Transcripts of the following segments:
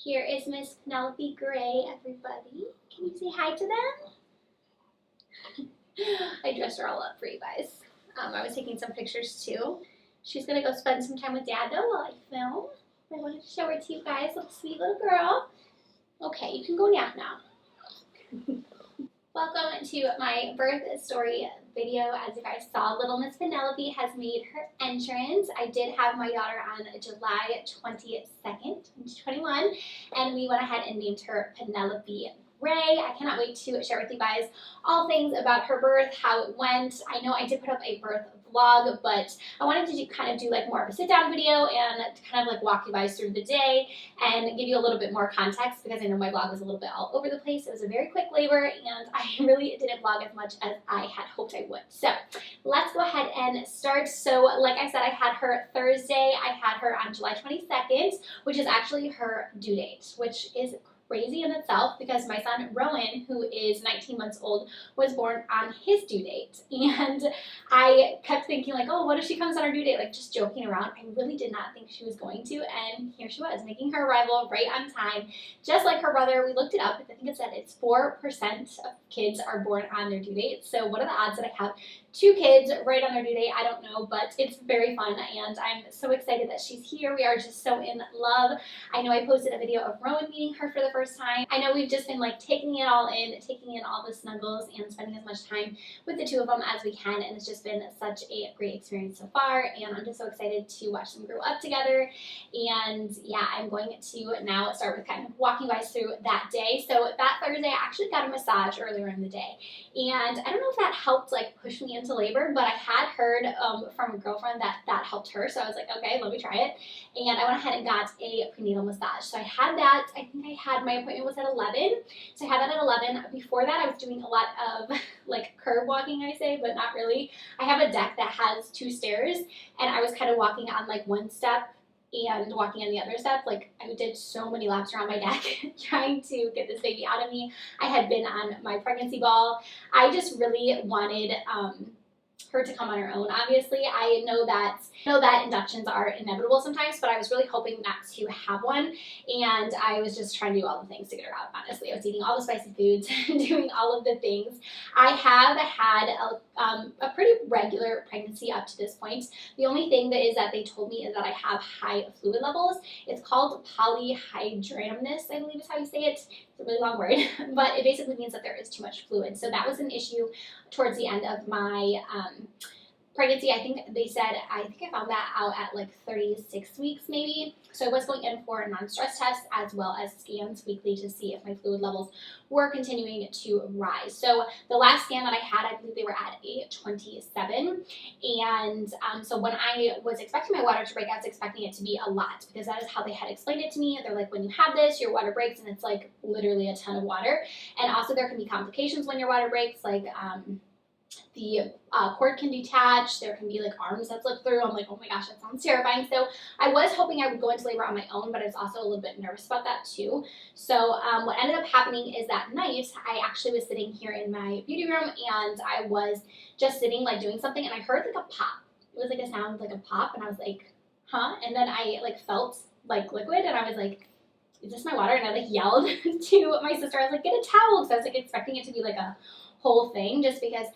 Here is Miss Penelope Gray, everybody. Can you say hi to them? I dressed her all up for you guys. I was taking some pictures too. She's gonna go spend some time with Dad though while I film. I wanted to show her to you guys, little sweet little girl. Okay, you can go nap now. Welcome to my birth story video. As you guys saw, little Miss Penelope has made her entrance. I did have my daughter on July 22nd, 2021, and we went ahead and named her Penelope Gray. I cannot wait to share with you guys all things about her birth, how it went. I know I did put up a birth vlog, but I wanted to kind of do like more of a sit down video and kind of like walk you guys through the day and give you a little bit more context, because I know my vlog was a little bit all over the place. It was a very quick labor and I really didn't vlog as much as I had hoped I would. So let's go ahead and start. So like I said, I had her Thursday. I had her on July 22nd, which is actually her due date, which is crazy in itself because my son Rowan, who is 19 months old, was born on his due date. And I kept thinking like, oh, what if she comes on her due date? Like just joking around. I really did not think she was going to, and here she was making her arrival right on time, just like her brother. We looked it up. I think it said it's 4% of kids are born on their due date. So what are the odds that I have two kids right on their due date? I don't know, but it's very fun and I'm so excited that she's here. We are just so in love. I know I posted a video of Rowan meeting her for the first time. I know we've just been like taking it all in, taking in all the snuggles and spending as much time with the two of them as we can, and it's just been such a great experience so far, and I'm just so excited to watch them grow up together. And yeah, I'm going to now start with kind of walking you guys through that day. So that Thursday I actually got a massage earlier in the day, and I don't know if that helped like push me into labor, but I had heard from a girlfriend that helped her, so I was like, okay, let me try it. And I went ahead and got a prenatal massage. So I had that. I think I had, my appointment was at 11, so I had that at 11. Before that I was doing a lot of like curb walking, I say, but not really. I have a deck that has 2 stairs, and I was kind of walking on like one step and walking on the other step. Like I did so many laps around my deck trying to get this baby out of me. I had been on my pregnancy ball. I just really wanted her to come on her own. Obviously, I know that inductions are inevitable sometimes, but I was really hoping not to have one, and I was just trying to do all the things to get her out. Honestly, I was eating all the spicy foods, doing all of the things. I have had a pretty regular pregnancy up to this point. The only thing that is that they told me is that I have high fluid levels. It's called Polydramnios, I believe is how you say it. It's a really long word, but it basically means that there is too much fluid. So that was an issue towards the end of my pregnancy. I think they said, I think I found that out at like 36 weeks maybe. So I was going in for non-stress tests as well as scans weekly to see if my fluid levels were continuing to rise. So the last scan that I had, I believe they were at a 27. And so when I was expecting my water to break, I was expecting it to be a lot, because that is how they had explained it to me. They're like, when you have this, your water breaks, and it's like literally a ton of water. And also there can be complications when your water breaks, like the cord can detach, there can be like arms that slip through. I'm like, oh my gosh, that sounds terrifying. So I was hoping I would go into labor on my own, but I was also a little bit nervous about that too. So what ended up happening is that night, I actually was sitting here in my beauty room, and I was just sitting like doing something, and I heard like a pop. It was like a sound like a pop, and I was like, huh? And then I like felt like liquid, and I was like, is this my water? And I like yelled to my sister. I was like, get a towel, because I was like expecting it to be like a whole thing, just because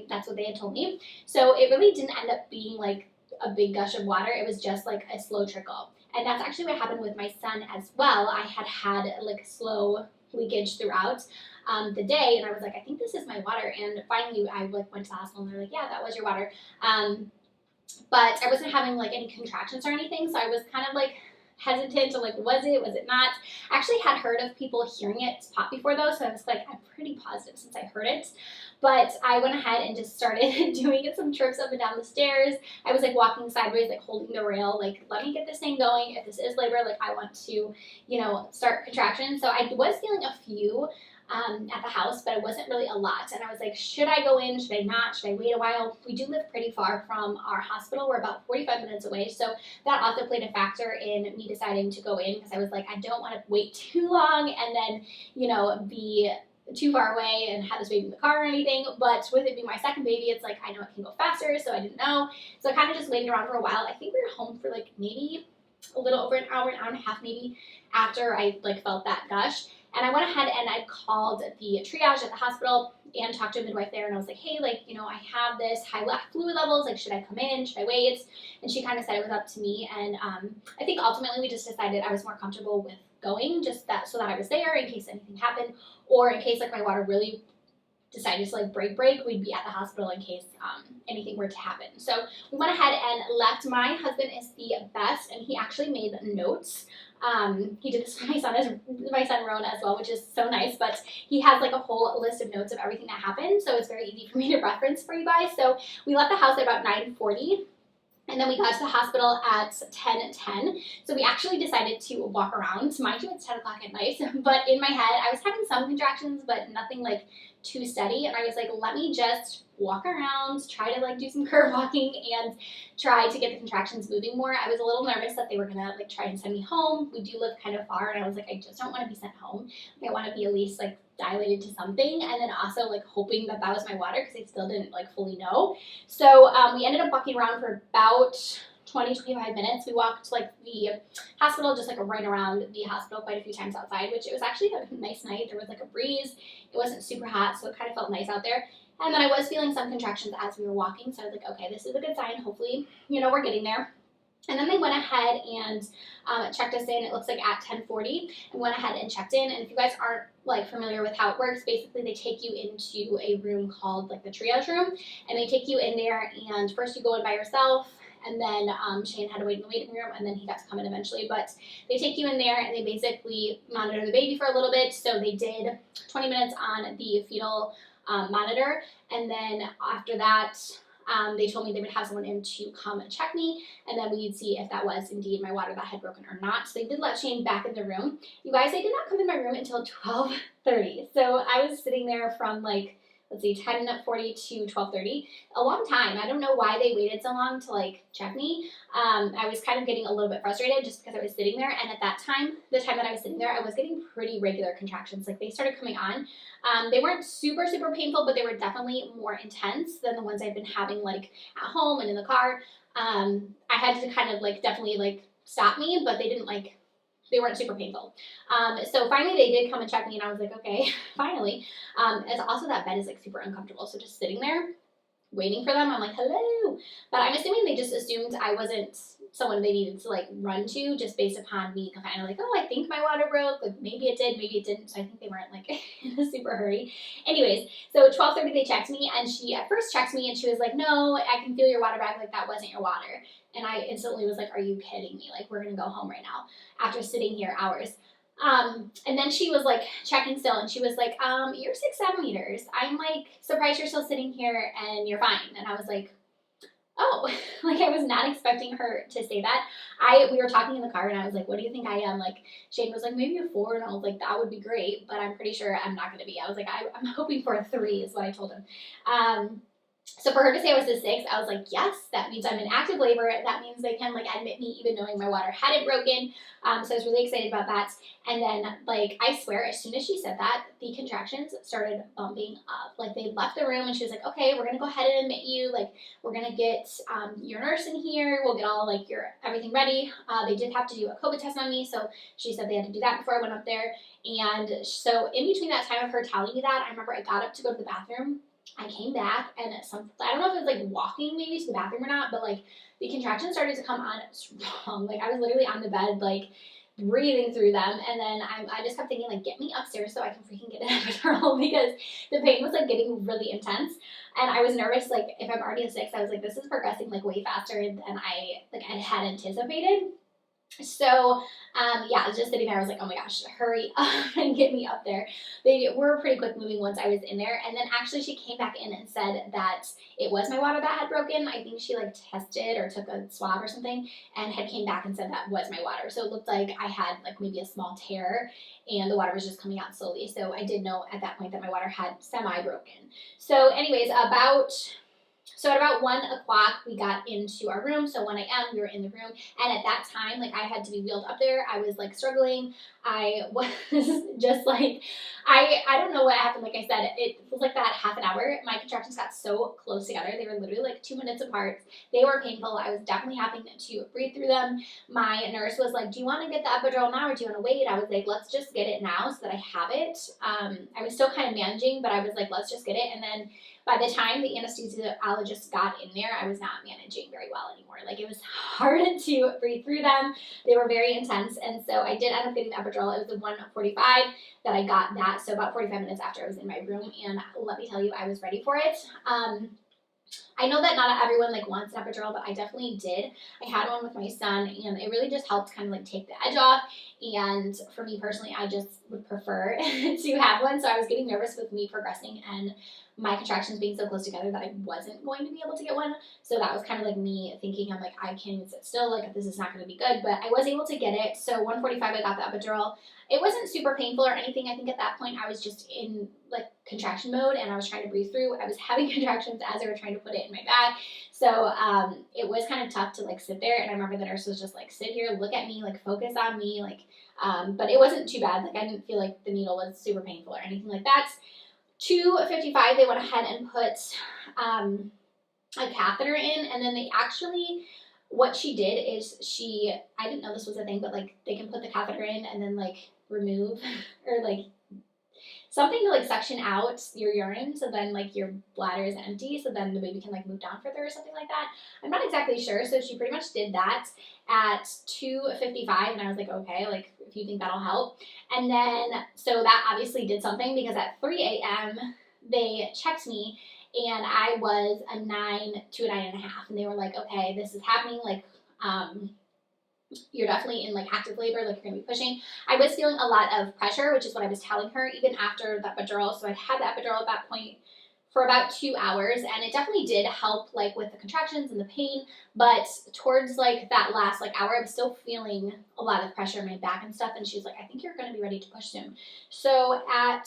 that's what they had told me. So it really didn't end up being like a big gush of water. It was just like a slow trickle. And that's actually what happened with my son as well. I had like slow leakage throughout the day, and I was like, I think this is my water. And finally I like went to the hospital, and they're like, yeah, that was your water. But I wasn't having like any contractions or anything, so I was kind of like hesitant to like, was it not? I actually had heard of people hearing it pop before though, so I was like, I'm pretty positive since I heard it. But I went ahead and just started doing some trips up and down the stairs. I was like walking sideways, like holding the rail, like, let me get this thing going. If this is labor, like I want to, you know, start contractions. So I was feeling a few at the house, but it wasn't really a lot. And I was like, should I go in? Should I not? Should I wait a while? We do live pretty far from our hospital. We're about 45 minutes away. So that also played a factor in me deciding to go in, because I was like, I don't want to wait too long and then, you know, be too far away and have this baby in the car or anything. But with it being my second baby, it's like, I know it can go faster, so I didn't know. So I kind of just waited around for a while. I think we were home for like maybe a little over an hour and a half maybe after I like felt that gush. And I went ahead and I called the triage at the hospital and talked to a midwife there, and I was like, hey, like, you know, I have this high fluid levels, like, should I come in, should I wait? And she kind of said it was up to me, and I think ultimately we just decided I was more comfortable with going, just that so that I was there in case anything happened, or in case like my water really decided to like break, we'd be at the hospital in case anything were to happen. So we went ahead and left. My husband is the best, and he actually made notes. He did this for my son Rowan as well, which is so nice, but he has like a whole list of notes of everything that happened, so it's very easy for me to reference for you guys. So we left the house at about 9:40. And then we got to the hospital at 10:10. So we actually decided to walk around. Mind you, it's 10 o'clock at night. But in my head, I was having some contractions, but nothing like too steady. And I was like, let me just walk around, try to like do some curve walking and try to get the contractions moving more. I was a little nervous that they were gonna like try and send me home. We do live kind of far, and I was like, I just don't want to be sent home. I want to be at least like dilated to something, and then also like hoping that that was my water because I still didn't like fully know. So we ended up walking around for about 20-25 minutes. We walked like the hospital, just like right around the hospital quite a few times outside, which it was actually a nice night. There was like a breeze. It wasn't super hot, so it kind of felt nice out there. And then I was feeling some contractions as we were walking, so I was like, okay, this is a good sign. Hopefully, you know, we're getting there. And then they went ahead and checked us in. It looks like at 10:40, and went ahead and checked in. And if you guys aren't like familiar with how it works, basically they take you into a room called like the triage room, and they take you in there. And first you go in by yourself, and then Shane had to wait in the waiting room, and then he got to come in eventually. But they take you in there, and they basically monitor the baby for a little bit. So they did 20 minutes on the fetal monitor, and then after that, they told me they would have someone in to come and check me, and then we'd see if that was indeed my water that had broken or not. So they did let Shane back in the room. You guys, they did not come in my room until 12:30. So I was sitting there from like, let's see, 10:40 to 12:30, a long time. I don't know why they waited so long to like check me. I was kind of getting a little bit frustrated just because I was sitting there, and at that time, the time that I was sitting there, I was getting pretty regular contractions. Like they started coming on. They weren't super painful, but they were definitely more intense than the ones I've been having like at home and in the car. I had to kind of like definitely like stop me, but they weren't super painful. So finally they did come and check me, and I was like, okay, finally. It's also that bed is like super uncomfortable. So just sitting there waiting for them, I'm like, hello. But I'm assuming they just assumed I wasn't someone they needed to like run to, just based upon me kind of like, oh, I think my water broke. Like maybe it did, maybe it didn't. So I think they weren't like in a super hurry. Anyways, so at 12:30 they checked me, and she at first checked me, and she was like, no, I can feel your water bag. Like that wasn't your water. And I instantly was like, are you kidding me? Like we're gonna go home right now after sitting here hours. And then she was like checking still, and she was like, you're 6 centimeters. I'm like surprised you're still sitting here and you're fine. And I was like, oh, like I was not expecting her to say that. We were talking in the car, and I was like, what do you think I am? Like Shane was like, maybe a 4, and I was like, that would be great, but I'm pretty sure I'm not gonna be. I was like, I'm hoping for a 3 is what I told him. So for her to say I was a 6, I was like, yes, that means I'm in active labor. That means they can like admit me even knowing my water hadn't broken. So I was really excited about that. And then like, I swear, as soon as she said that, the contractions started bumping up. Like they left the room, and she was like, okay, we're going to go ahead and admit you. Like we're going to get your nurse in here. We'll get all like everything ready. They did have to do a COVID test on me. So she said they had to do that before I went up there. And so in between that time of her telling me that, I remember I got up to go to the bathroom. I came back, and I don't know if it was like walking maybe to the bathroom or not, but like the contractions started to come on strong. Like I was literally on the bed, like breathing through them. And then I just kept thinking like, get me upstairs so I can freaking get an epidural, because the pain was like getting really intense. And I was nervous, like if I'm already a 6, I was like, this is progressing like way faster than I had anticipated. So, yeah, I was just sitting there. I was like, oh my gosh, hurry up and get me up there. They were pretty quick moving once I was in there. And then actually she came back in and said that it was my water that had broken. I think she like tested or took a swab or something, and had came back and said that was my water. So it looked like I had like maybe a small tear, and the water was just coming out slowly. So I did know at that point that my water had semi-broken. So anyways, at about 1 o'clock, we got into our room. So 1 a.m., we were in the room. And at that time, like I had to be wheeled up there. I was like struggling. I was just like, I don't know what happened. Like I said, it was like that half an hour. My contractions got so close together. They were literally like 2 minutes apart. They were painful. I was definitely having to breathe through them. My nurse was like, do you want to get the epidural now or do you want to wait? I was like, let's just get it now so that I have it. I was still kind of managing, but I was like, let's just get it. And then by the time the anesthesiologist got in there, I was not managing very well anymore. Like, it was hard to breathe through them. They were very intense. And so I did end up getting the epidural. It was the 1:45 that I got that. So about 45 minutes after I was in my room. And let me tell you, I was ready for it. I know that not everyone like wants an epidural, but I definitely did. I had one with my son, and it really just helped kind of like take the edge off. And for me personally, I just would prefer to have one. So I was getting nervous with me progressing and my contractions being so close together that I wasn't going to be able to get one. So that was kind of like me thinking, I'm like, I can't even sit still, like this is not going to be good. But I was able to get it. So 1:45, I got the epidural. It wasn't super painful or anything. I think at that point I was just in like contraction mode and I was trying to breathe through. I was having contractions as they were trying to put it in my bag. So it was kind of tough to like sit there. And I remember the nurse was just like, sit here, look at me, like focus on me. Like, but it wasn't too bad. Like, I didn't feel like the needle was super painful or anything like that. 2:55, they went ahead and put a catheter in, and then they actually, what she did is I didn't know this was a thing, but like they can put the catheter in and then like remove or like something to like suction out your urine so then like your bladder is empty so then the baby can like move down further or something like that. I'm not exactly sure. So she pretty much did that at 2:55 and I was like, okay, like if you think that'll help. And then so that obviously did something because at 3 a.m. they checked me and I was a 9 to a 9.5 and they were like, okay, this is happening, like you're definitely in like active labor, like you're gonna be pushing. I was feeling a lot of pressure, which is what I was telling her even after the epidural. So I'd had the epidural at that point for about 2 hours and it definitely did help like with the contractions and the pain, but towards like that last like hour I was still feeling a lot of pressure in my back and stuff, and she's like, I think you're going to be ready to push soon. So at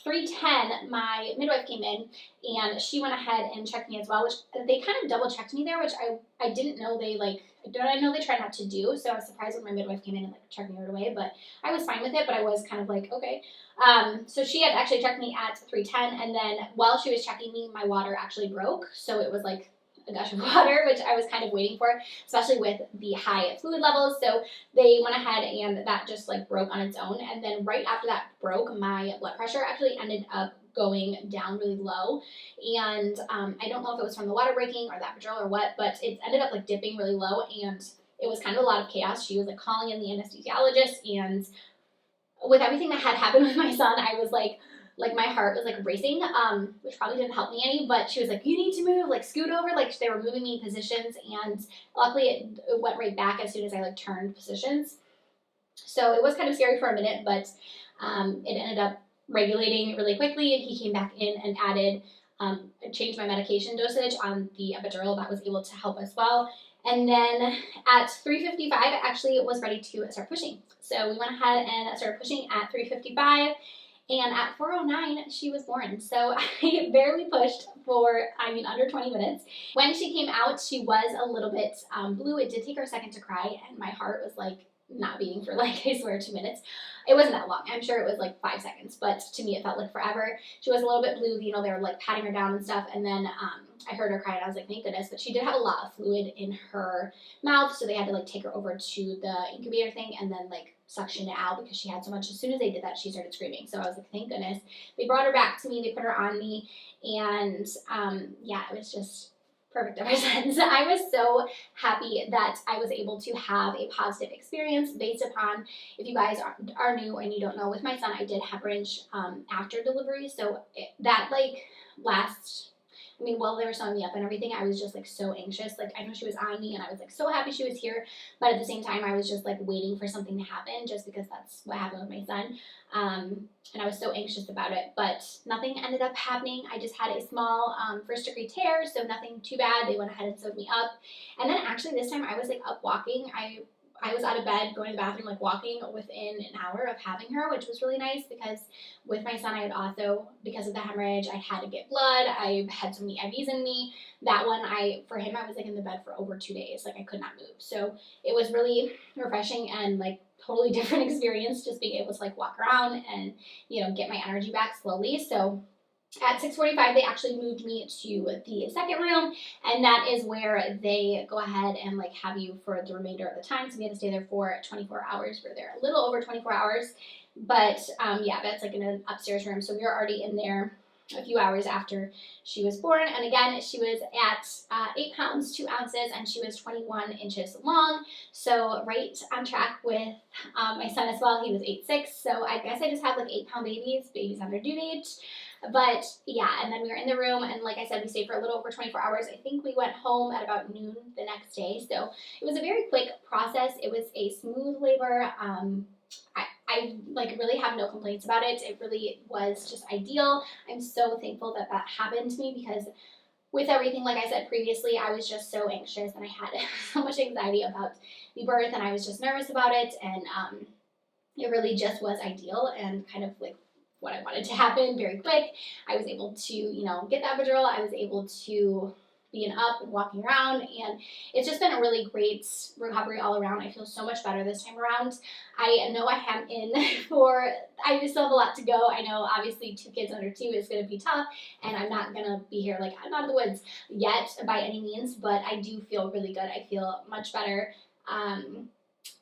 3:10 my midwife came in and she went ahead and checked me as well, which they kind of double checked me there, which I didn't know they like, I know they try not to do, so I was surprised when my midwife came in and like checked me right away, but I was fine with it, but I was kind of like, okay. So she had actually checked me at 3:10, and then while she was checking me, my water actually broke, so it was like a gush of water, which I was kind of waiting for, especially with the high fluid levels. So they went ahead and that just like broke on its own, and then right after that broke, my blood pressure actually ended up going down really low, and I don't know if it was from the water breaking or the epidural or what, but it ended up like dipping really low, and it was kind of a lot of chaos. She was like calling in the anesthesiologist, and with everything that had happened with my son, I was like my heart was like racing, which probably didn't help me any, but she was like, you need to move, like scoot over, like they were moving me in positions, and luckily it went right back as soon as I like turned positions. So it was kind of scary for a minute, but it ended up regulating really quickly, and he came back in and added, changed my medication dosage on the epidural. That was able to help as well. And then at 3:55, I actually was ready to start pushing. So we went ahead and started pushing at 3:55, and at 4:09, she was born. So I barely pushed for, under 20 minutes. When she came out, she was a little bit blue. It did take her a second to cry, and my heart was like not beating for like, I swear, 2 minutes. It wasn't that long. I'm sure it was like 5 seconds, but to me it felt like forever. She was a little bit blue, they were like patting her down and stuff, and then I heard her cry and I was like, thank goodness, but she did have a lot of fluid in her mouth, so they had to like take her over to the incubator thing and then like suction it out because she had so much. As soon as they did that, she started screaming. So I was like, thank goodness. They brought her back to me, they put her on me, and yeah, it was just perfect ever since. I was so happy that I was able to have a positive experience based upon, if you guys are new and you don't know, with my son, I did hemorrhage after delivery. So that like last, while they were sewing me up and everything, I was just like so anxious. Like I know she was on me and I was like so happy she was here, but at the same time I was just like waiting for something to happen just because that's what happened with my son. And I was so anxious about it, but nothing ended up happening. I just had a small first degree tear, so nothing too bad. They went ahead and sewed me up. And then actually this time I was like up walking. I was out of bed, going to the bathroom, like walking within an hour of having her, which was really nice because with my son, I had also, because of the hemorrhage, I had to get blood. I had so many IVs in me. That one, for him, I was like in the bed for over 2 days. Like I could not move. So it was really refreshing and like totally different experience, just being able to like walk around and, you know, get my energy back slowly. So at 6:45, they actually moved me to the second room, and that is where they go ahead and like have you for the remainder of the time. So we had to stay there for 24 hours. We're there a little over 24 hours, but yeah, that's like in an upstairs room. So we were already in there a few hours after she was born. And again, she was at 8 pounds, 2 ounces, and she was 21 inches long. So right on track with my son as well. He was 8'6". So I guess I just have like 8-pound babies on their due date. But yeah, and then we were in the room, and like I said, we stayed for a little over 24 hours. I think we went home at about noon the next day. So it was a very quick process. It was a smooth labor. I like really have no complaints about it. It really was just ideal. I'm so thankful that that happened to me, because with everything, like I said previously, I was just so anxious, and I had so much anxiety about the birth, and I was just nervous about it. And it really just was ideal and kind of like what I wanted to happen very quick. I was able to, you know, get the epidural. I was able to be up and walking around, and it's just been a really great recovery all around. I feel so much better this time around. I know I am in for, I still have a lot to go. I know obviously 2 kids under 2 is going to be tough, and I'm not going to be here like I'm out of the woods yet by any means, but I do feel really good. I feel much better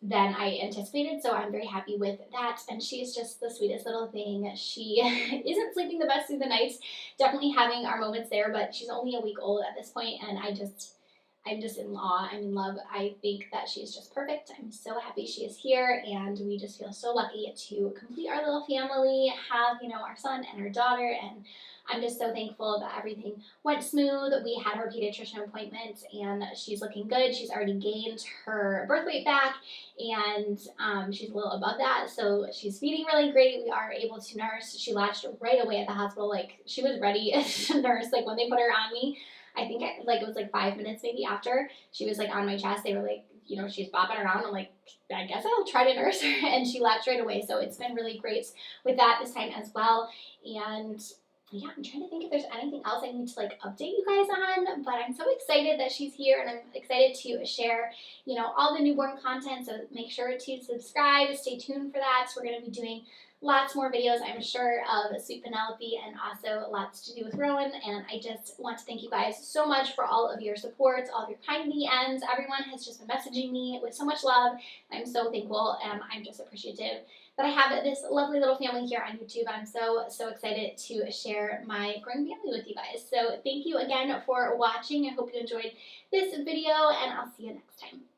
than I anticipated, so I'm very happy with that. And she's just the sweetest little thing. She isn't sleeping the best through the night, definitely having our moments there, but she's only a week old at this point, and I'm just in awe. I'm in love. I think that she's just perfect. I'm so happy she is here, and we just feel so lucky to complete our little family, have, you know, our son and our daughter, and I'm just so thankful that everything went smooth. We had her pediatrician appointment, and she's looking good. She's already gained her birth weight back, and she's a little above that, so she's feeding really great. We are able to nurse. She latched right away at the hospital. Like, she was ready to nurse. Like, when they put her on me, I think it was like 5 minutes maybe after she was like on my chest, they were like, you know, she's bopping around. I'm like, I guess I'll try to nurse her, and she latched right away. So it's been really great with that this time as well. And yeah, I'm trying to think if there's anything else I need to like update you guys on, but I'm so excited that she's here, and I'm excited to share, you know, all the newborn content. So make sure to subscribe, stay tuned for that. We're going to be doing lots more videos, I'm sure, of Sweet Penelope, and also lots to do with Rowan. And I just want to thank you guys so much for all of your support, all of your kind DMs. Everyone has just been messaging me with so much love. I'm so thankful, and I'm just appreciative that I have this lovely little family here on YouTube. I'm so excited to share my growing family with you guys. So thank you again for watching. I hope you enjoyed this video, and I'll see you next time.